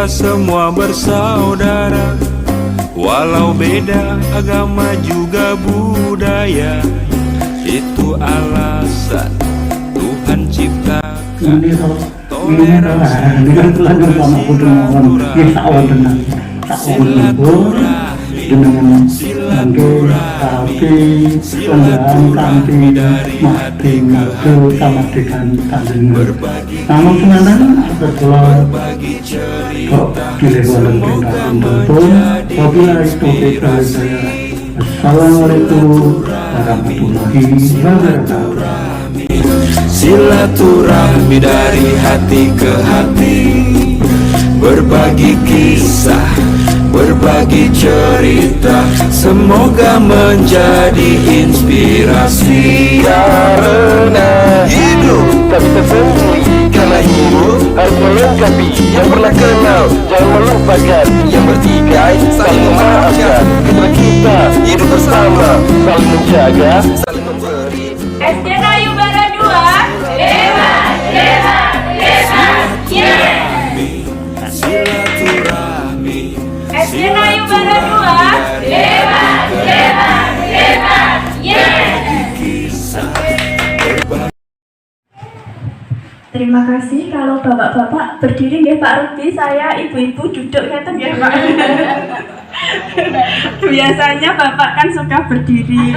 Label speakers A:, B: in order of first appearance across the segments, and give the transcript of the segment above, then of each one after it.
A: kita semua bersaudara, walau beda agama juga budaya. Itu alasan Tuhan ciptakan toleransi dan silaturahmi, silaturahmi dari hati ke hati, berbagi cerita, semoga menjadi
B: Assalamualaikum warahmatullahi wabarakatuh.
A: Silaturahmi dari hati ke hati, berbagi kisah, berbagi cerita, semoga menjadi inspirasi.
C: Karena hidup tak bisa sendiri, karena hidup harus melengkapi yang pernah kenal. Jangan melupakan yang bertikai, saling memaafkan. Ketika kita hidup bersama, saling menjaga, saling memberi.
D: SD Nayu Bara 2, hebat, hebat, hebat,
A: Silaturahmi,
D: SD Nayu Bara 2, hebat, hebat, hebat,
E: Terima kasih. Kalau bapak-bapak berdiri nggih Pak Ruby, saya ibu-ibu duduk ngeten nggih Pak. Biasanya bapak kan suka berdiri.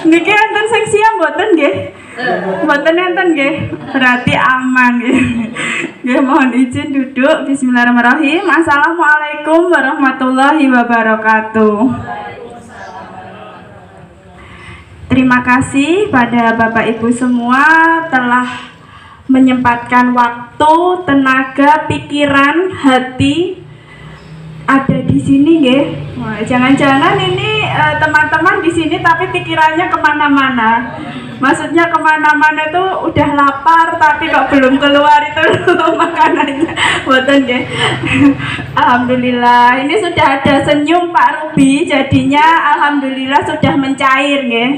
E: Niki enten sing siap mboten nggih? Mboten enten nggih. Berarti aman nggih. Nggih, mohon izin duduk. Bismillahirrahmanirrahim. Assalamualaikum warahmatullahi wabarakatuh. Terima kasih pada Bapak Ibu semua telah menyempatkan waktu, tenaga, pikiran, hati ada di sini nggih. Jangan-jangan ini teman-teman di sini tapi pikirannya kemana-mana. Maksudnya kemana-mana itu udah lapar tapi kok belum keluar itu makanannya. Boten nggih. Alhamdulillah ini sudah ada senyum Pak Ruby, jadinya alhamdulillah sudah mencair nggih.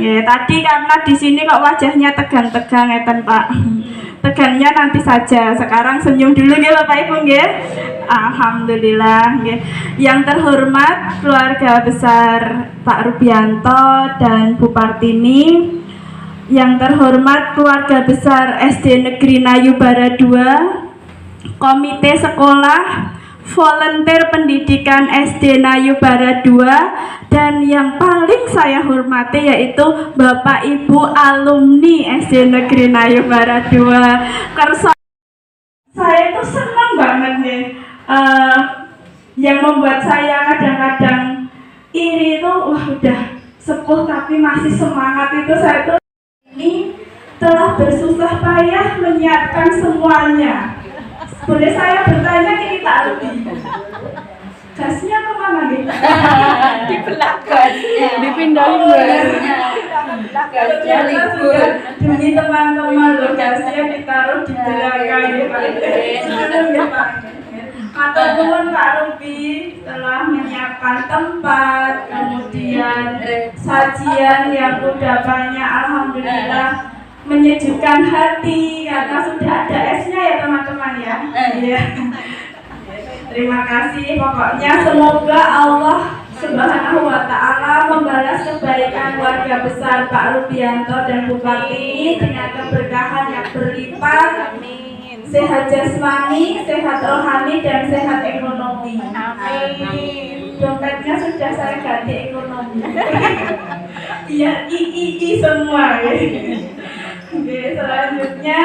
E: Nggih, tadi karena di sini kok wajahnya tegang-tegang ngeten Pak. Tegangnya nanti saja. Sekarang senyum dulu nggih Bapak Ibu nggih. Alhamdulillah nggih. Yang terhormat keluarga besar Pak Rubianto dan Bu Partini, yang terhormat keluarga besar SD Negeri Nayu Bara 2, komite sekolah, volunteer pendidikan SD Nayu Bara 2, dan yang paling saya hormati yaitu Bapak Ibu alumni SD Negeri Nayu Bara 2. Karena saya itu senang banget nih. Yang membuat saya kadang-kadang iri itu udah sepuh tapi masih semangat itu saya tuh ini telah bersusah payah menyiapkan semuanya. Boleh saya bertanya ini Pak Ruby? Gasnya kemana nih? Di belakang. Dipindahin gasnya libur. Demi teman-teman loh, gasnya ditaruh di belakang ya Pak. Atau nuwun Pak Ruby telah menyiapkan tempat, kemudian sajian yang udah banyak, alhamdulillah menyejukkan hati karena sudah ada esnya ya teman-teman ya. Iya. Terima kasih, pokoknya semoga Allah Subhanahu wa ta'ala membalas kebaikan keluarga besar Pak Rubianto dan Bu Partini dengan keberkahan yang berlipat. Amin. Sehat jasmani, sehat rohani, dan sehat ekonomi. Amin. Dompetnya sudah saya ganti ekonomi. Biar i semua. Oke, selanjutnya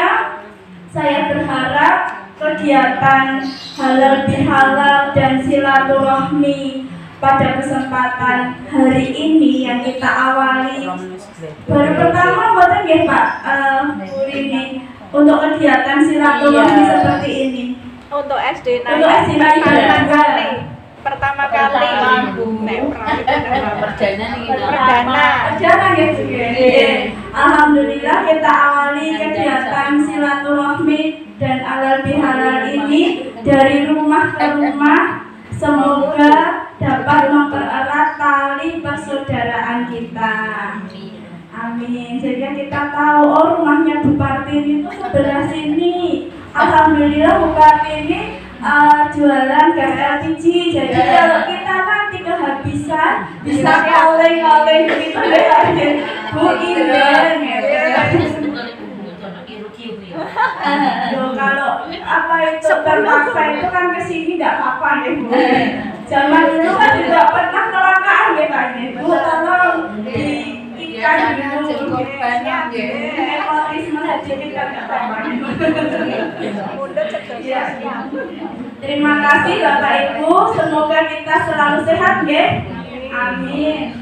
E: saya berharap kegiatan halal bihalal dan silaturahmi pada kesempatan hari ini yang kita awali baru pertama buatan ya Pak Bu Rini untuk kegiatan silaturahmi seperti ini
D: Untuk SD Nayu.
E: untuk SD Nayu
D: Pertama kali.
E: Perdana gitu ya. Alhamdulillah kita awali kegiatan silaturahmi dan halal bihalal ini dari rumah ke rumah. Semoga dapat mempererat tali persaudaraan persaudaraan kita. Amin. Sehingga kita tahu, oh rumahnya Bu Kartini itu sebelah sini. Alhamdulillah Bu Kartini jualan gas LPG. Jadi kalau kita nanti kehabisan bisa kaleng-kaleng gitu deh. Bu ini kalau apa itu terpaksa itu kan kesini nggak apa-apa ya Bu. Zaman dulu kan juga pernah kelangkaan ya Pak Bu. Tolong diikan dulu nepotisme saja kita nggak apa-apa. Terima kasih Bapak Ibu, semoga kita selalu sehat ya. Amin.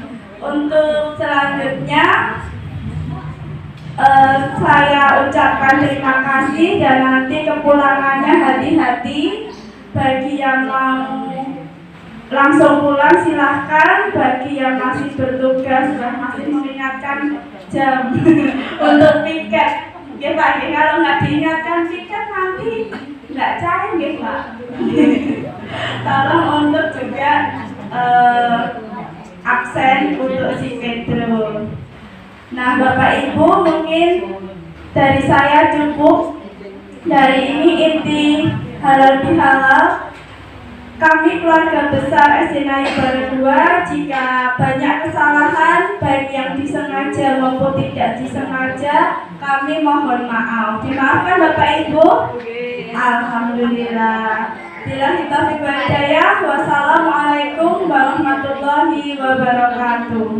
E: Untuk selanjutnya saya ucapkan terima kasih dan nanti kepulangannya hati-hati. Bagi yang mau langsung pulang silahkan, bagi yang masih bertugas masih mengingatkan jam untuk tiket ya Pak, kalau nggak diingatkan tiket nanti nggak cair ya Pak. Tolong untuk juga absen untuk si Pedro. Nah Bapak Ibu, mungkin dari saya cukup. Dari ini inti halal bihalal. Kami keluarga besar SD Nayu Baru 2, jika banyak kesalahan baik yang disengaja maupun tidak disengaja, kami mohon maaf. Dimaafkan Bapak Ibu? Alhamdulillah. Billahi taufiq wal hidayah. Wassalamualaikum warahmatullahi wabarakatuh.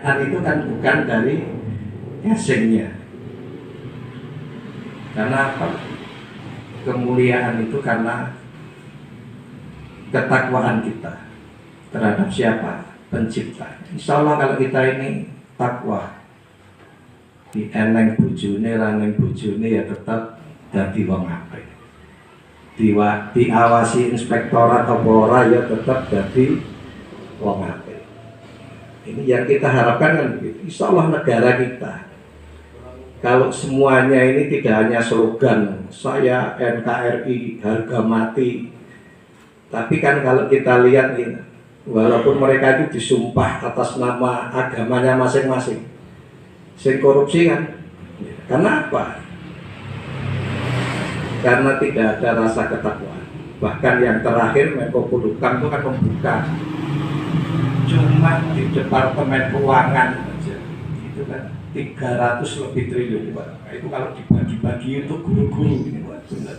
B: Itu kan bukan dari casingnya. Karena apa? Kemuliaan itu karena ketakwaan kita terhadap siapa? Pencipta. Insya Allah kalau kita ini takwa, di eneng bujune, raneng bujune ya tetap dadi wong apik. Diawasi inspektorat atau ora ya tetap dadi wong apik. Ini yang kita harapkan kan begitu. Insya Allah negara kita, kalau semuanya ini tidak hanya slogan saya NKRI harga mati, tapi kan kalau kita lihat ini, walaupun mereka itu disumpah atas nama agamanya masing-masing, sing korupsi kan, karena apa? Karena tidak ada rasa ketakwaan. Bahkan yang terakhir Menko Polhukam itu kan membuka cuma di Departemen Keuangan aja itu kan 300 lebih triliun Pak. Itu kalau dibagi-bagi untuk guru-guru ini Pak, benar.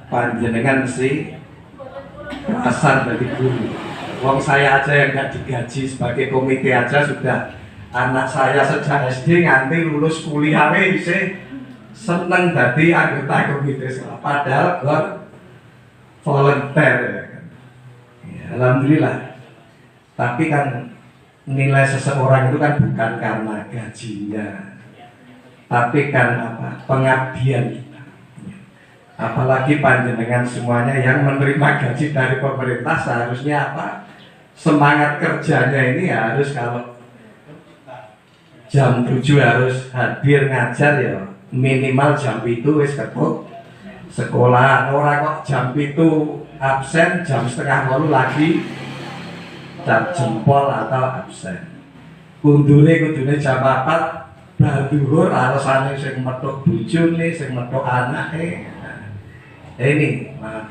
B: Panjenengan sih asal dari guru. Wong saya aja yang nggak digaji sebagai komite aja sudah, anak saya sejak SD nganti lulus kuliah sih seneng dari anggota komite sekolah. Padahal gor volunteer ya kan. Ya, alhamdulillah. Tapi kan nilai seseorang itu kan bukan karena gajinya, tapi kan apa? Pengabdian kita. Apalagi panjenengan semuanya yang menerima gaji dari pemerintah seharusnya apa? Semangat kerjanya ini harus kalau jam 7 harus hadir ngajar ya minimal jam itu wis ketut sekolah. Orang kok jam itu absen, jam 3:30 lagi cap jempol atau absen. Kudune jam 4 baduhur alasane sing metuk bojone, sing metuk anake. Ini nah.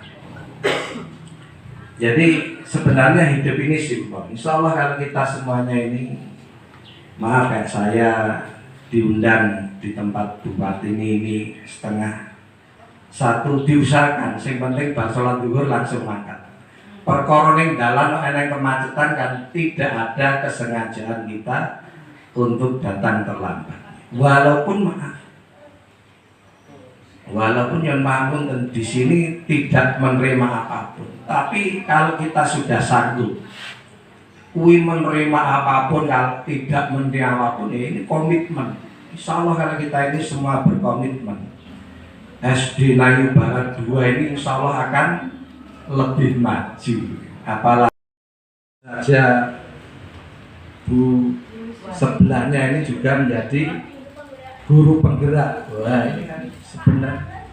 B: Jadi sebenarnya hidup ini simpel. Insya Allah kalau kita semuanya ini, maaf kayak saya diundang di tempat Bupati ini 1:30 diusahakan. Yang penting bar sholat zuhur langsung makan. Perkara ning dalan eneng kemacetan kan tidak ada kesengajaan kita untuk datang terlambat. Walaupun yang mamun dan di sini tidak menerima apapun, tapi kalau kita sudah sanggup, menerima apapun, kalau tidak menerima apapun, ini komitmen. Insya Allah kalau kita ini semua berkomitmen, SD Nayu Barat 2 ini insya Allah akan lebih maju. Apalagi saja Bu sebelahnya ini juga menjadi guru penggerak. Wah ini kan sebenarnya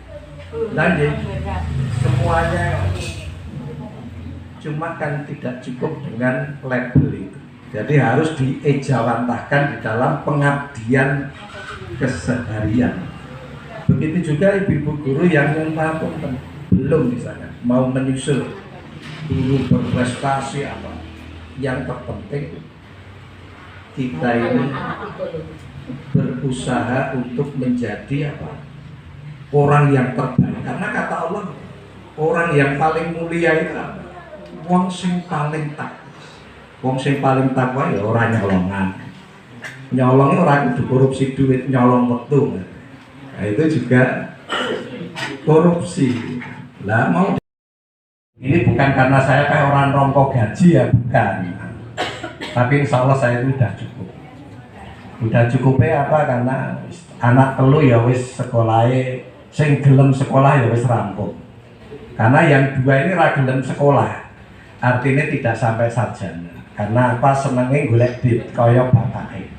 B: lanjut semuanya cuma kan tidak cukup dengan label itu. Jadi harus diejawantahkan di dalam pengabdian keseharian. Begitu juga ibu-ibu guru yang belum misalnya mau menyusul guru berprestasi apa. Yang terpenting kita ini berusaha untuk menjadi apa? Orang yang terbaik. Karena kata Allah, orang yang paling mulia itu apa? Wong sing paling takwa. Wong sing paling takwa ya orang nyolongan. Nyolongnya orang kudu korupsi duit, nyolong metu. Nah, itu juga korupsi. Lah mau ini bukan karena saya kayak orang rongkok gaji ya, bukan. Tapi insya Allah saya itu udah cukup. Udah cukupnya apa? Karena anak telu ya wis sekolahnya, sing gelem sekolah ya wis rampung. Karena yang dua ini ra gelem sekolah, artinya tidak sampai sarjana. Karena apa? Senenge golek duit kaya bapake.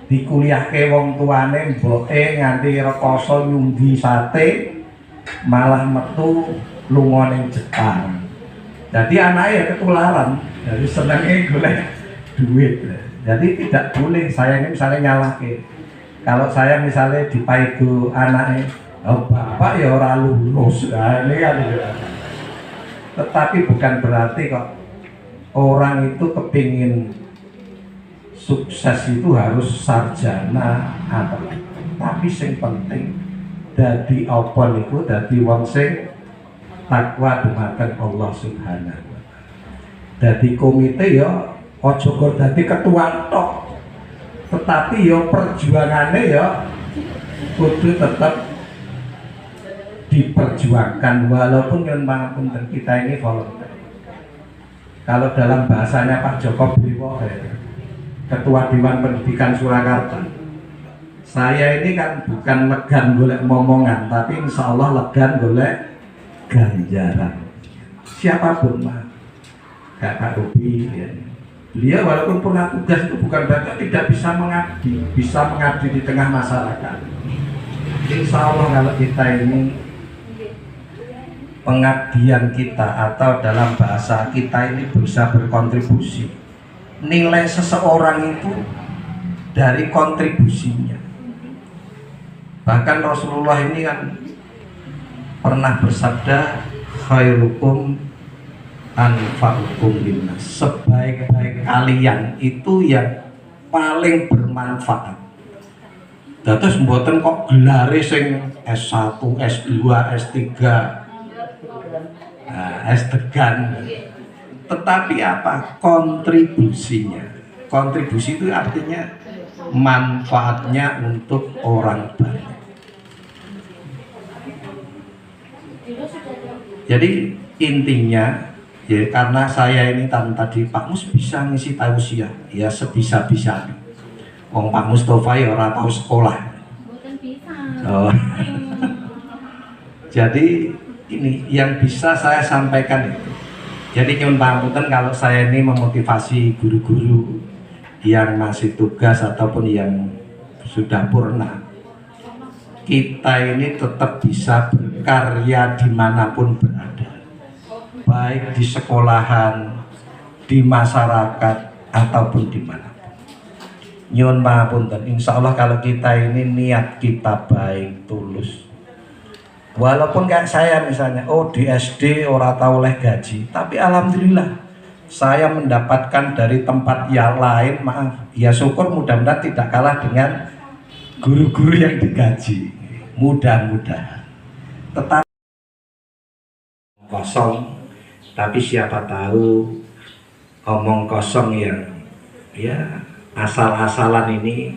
B: Dikuliahke wong tuane mboke nganti rekoso nyunggi sate, malah metu lunga ning Jepang. Jadi anaknya ketularan, jadi senengnya golek duit. Jadi tidak boleh saya ini misalnya nyalahke. Kalau saya misalnya dipaidu anaknya, oh bapak ya ora lulus. Nah, ini kan juga. Tetapi bukan berarti kok orang itu kepingin sukses itu harus sarjana apa. Tapi yang penting dadi apa niku dadi wong sing takwa dumateng Allah Subhanahu wa taala. Dadi komite ya aja kok dadi ketua tok. Tetapi ya perjuangannya ya kudu tetap diperjuangkan walaupun yang manapun kita ini volunteer. Kalau dalam bahasanya Pak Joko Briwo, Ketua Dewan Pendidikan Surakarta, saya ini kan bukan legan golek momongan, tapi insya Allah legan golek ganjaran. Siapapun mah, kayak Pak Rubi, ya. Beliau walaupun pernah tugas itu bukan berarti tidak bisa mengabdi di tengah masyarakat. Insya Allah kalau kita ini pengabdian kita atau dalam bahasa kita ini bisa berkontribusi. Nilai seseorang itu dari kontribusinya. Bahkan Rasulullah ini kan pernah bersabda, khairukum anfa'ukum linnas. Sebaik-baik kalian itu yang paling bermanfaat. Terus mboten kok gelare sing S1, S2, S3, S-degan. Tetapi apa? Kontribusinya. Kontribusi itu artinya manfaatnya untuk orang banyak. Jadi intinya ya, karena saya ini tadi Pak Mus bisa ngisi tausiah ya sebisa-bisa. Wong Pak Mustofa ya ora tau sekolah. Oh. Jadi ini yang bisa saya sampaikan itu. Jadi nyuwun pangapunten kalau saya ini memotivasi guru-guru yang masih tugas ataupun yang sudah purna. Kita ini tetap bisa berkarya dimanapun berada, baik di sekolahan, di masyarakat ataupun dimanapun. Nyuwun pangapunten, insya Allah kalau kita ini niat kita baik, tulus. Walaupun kayak saya misalnya, oh di SD ora tahu oleh gaji, tapi alhamdulillah saya mendapatkan dari tempat yang lain, maaf, ya syukur mudah-mudahan tidak kalah dengan guru-guru yang digaji, mudah-mudahan. Tetapi kosong, tapi siapa tahu omong kosong yang ya asal-asalan ini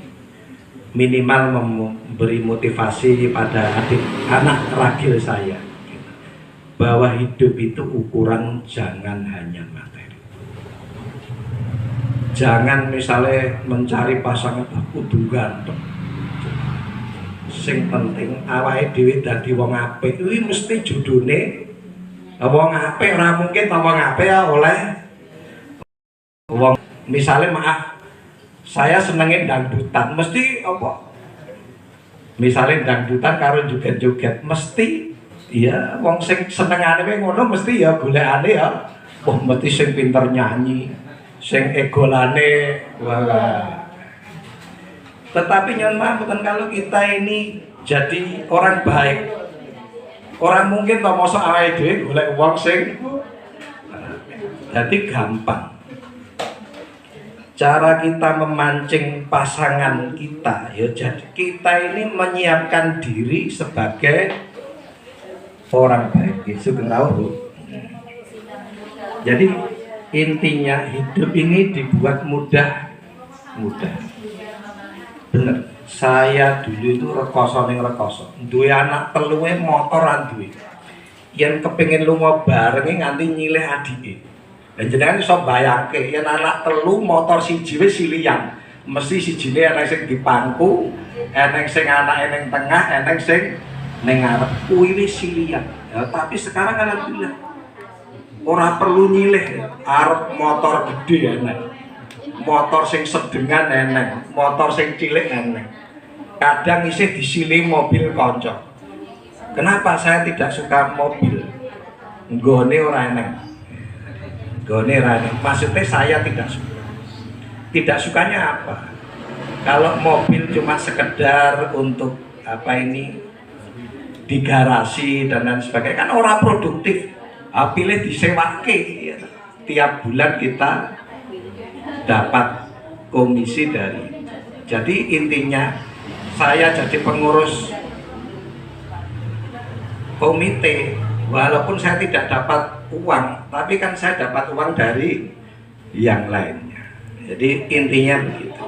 B: minimal memberi motivasi pada anak ragil saya bahwa hidup itu ukuran jangan hanya materi. Jangan misalnya mencari pasangan aku ganteng. Sing penting awake dhewe dadi wong apik kuwi mesti judune wong apik. Ora mungkin wong apik oleh wong misalnya maaf saya senengin dangdutan, mesti apa? Misalnya dangdutan karo joget-joget, mesti Iya, wong sing senengane wae ngono mesti ya golekane ya. Wah, mesti sing pinter nyanyi, sing egolane wah. Tetapi nyon mboten kalau kita ini jadi orang baik. Orang mungkin to mosok awake dhewe golek wong sing jadi gampang. Cara kita memancing pasangan kita ya jadi kita ini menyiapkan diri sebagai orang baik. Sugeng rawuh, Bu. Jadi intinya hidup ini dibuat mudah. Bener. Saya dulu itu rekoso ning rekoso. Duwe anak teluwe motoran duwe. Yen kepengin lunga bareng nganti nyilih adike. Lah jenengan iso bayangke yen anak telu motor siji wis silian. Mesti sijine ana sing dipangku, ana sing anake ning tengah, ana sing ning ngarep. Kuwi wis silian. Ya, tapi sekarang alhamdulillah ora perlu nyilih arep motor gede enak. Motor sing sedengan enak, motor sing cilik enak. Kadang isih disili mobil kanca. Kenapa saya tidak suka mobil? Nggone ora enak. Nggone ora enak. Maksudnya saya tidak suka. Tidak sukanya apa? Kalau mobil cuma sekedar untuk apa ini di garasi dan lain sebagainya kan orang produktif. Pilih disewake ya. Tiap bulan kita dapat komisi dari. Jadi intinya saya jadi pengurus komite walaupun saya tidak dapat uang, tapi kan saya dapat uang dari yang lainnya. Jadi intinya begitu.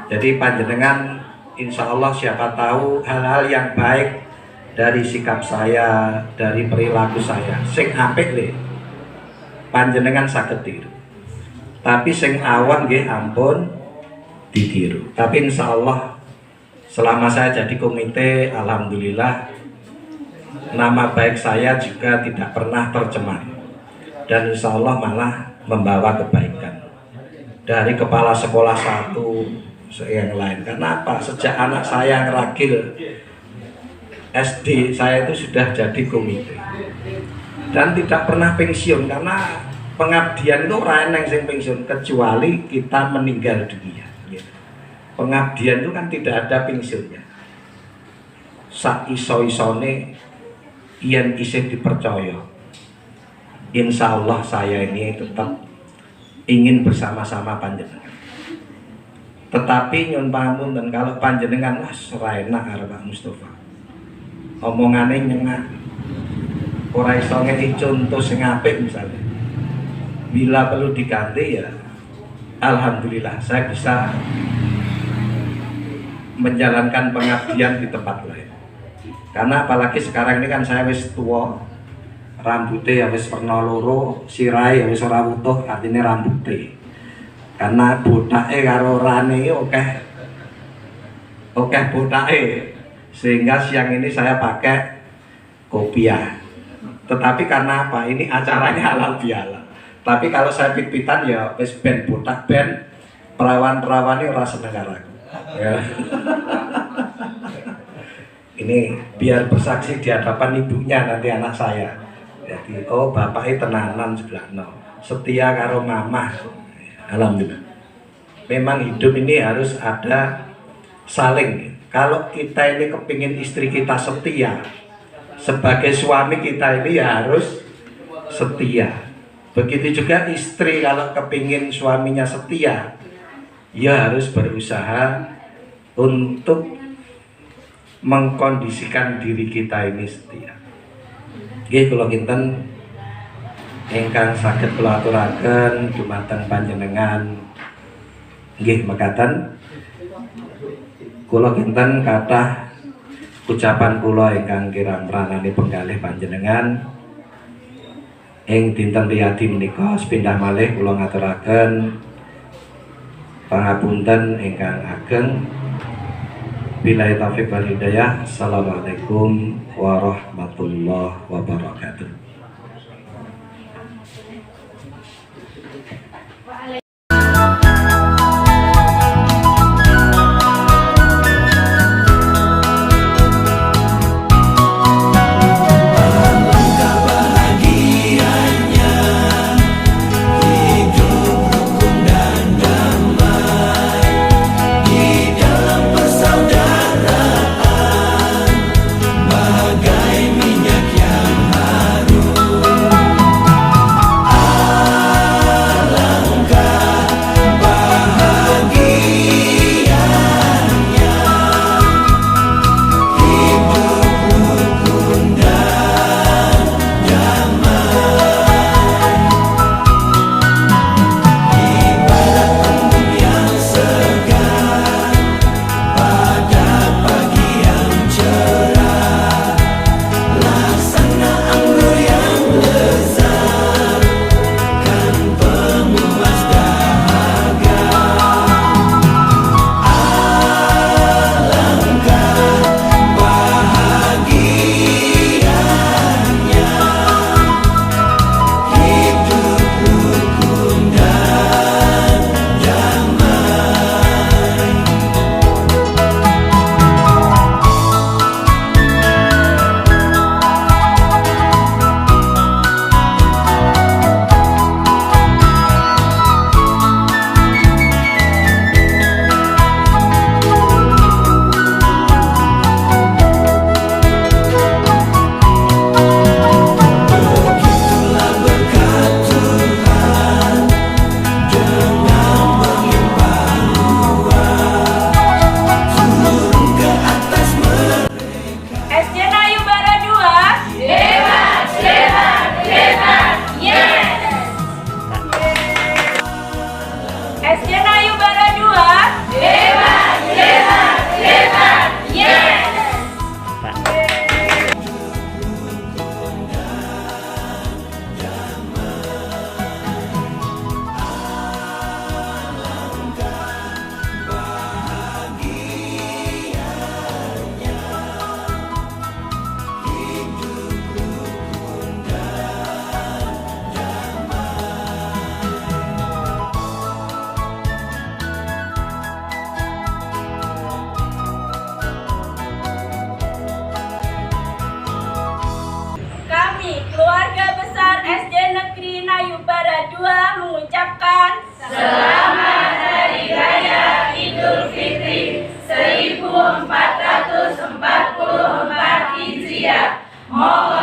B: Jadi panjenengan insya Allah siapa tahu hal-hal yang baik dari sikap saya, dari perilaku saya, sing apik le, panjenengan saged tiru. Tapi sing awan nggih ampun ditiru. Tapi insya Allah selama saya jadi komite, alhamdulillah nama baik saya juga tidak pernah tercemar. Dan insya Allah malah membawa kebaikan. Dari kepala sekolah satu yang lain. Kenapa? Sejak anak saya ngeragil SD saya itu sudah jadi komite dan tidak pernah pensiun karena pengabdian itu orang yang sing pensiun kecuali kita meninggal dunia. Pengabdian itu kan tidak ada pensiunnya. Sak iso-isone yen isih dipercaya. Insya Allah saya ini tetap ingin bersama-sama panjenengan. Tetapi nyun pamunten kalau panjenengan wis ora enak karo Pak Mustofa. Omongane nyengak. Ora iso ngeki contoh sing apik misalnya. Bila perlu diganti ya alhamdulillah saya bisa menjalankan pengabdian di tempat lain. Karena apalagi sekarang ini kan saya wis tua. Rambutnya ya wis warna loro, sirai ya wis ora utuh, artinya rambutnya. Karena botake karo rane oke botake sehingga siang ini saya pakai kopiah. Tetapi karena apa? Ini acaranya halal bihalal. Tapi kalau saya pit-pitan ya wis ben botak ben perawan-perawani ora seneng karo aku. Ya. Ini biar bersaksi di hadapan ibunya nanti anak saya. Jadi oh bapaknya tenanan sebelah no. Setia karo mamah. Alhamdulillah. Memang hidup ini harus ada saling. Kalau kita ini kepingin istri kita setia, sebagai suami kita ini ya harus setia. Begitu juga istri kalau kepingin suaminya setia, ya harus berusaha untuk mengkondisikan diri kita ini setia. Nggih kula kinten ingkang saged kula aturaken dumateng panjenengan nggih mekaten kula kinten kathah ucapan kula ingkang kirang pranane penggalih panjenengan ing dinten riyadi menika sepindah malih kula ngaturaken pangapunten ingkang ageng. Billahi taufiq wal hidayah. Assalamualaikum warahmatullahi wabarakatuh.
D: mengucapkan Selamat Hari Raya Idul Fitri 1444 Hijriah. Mohon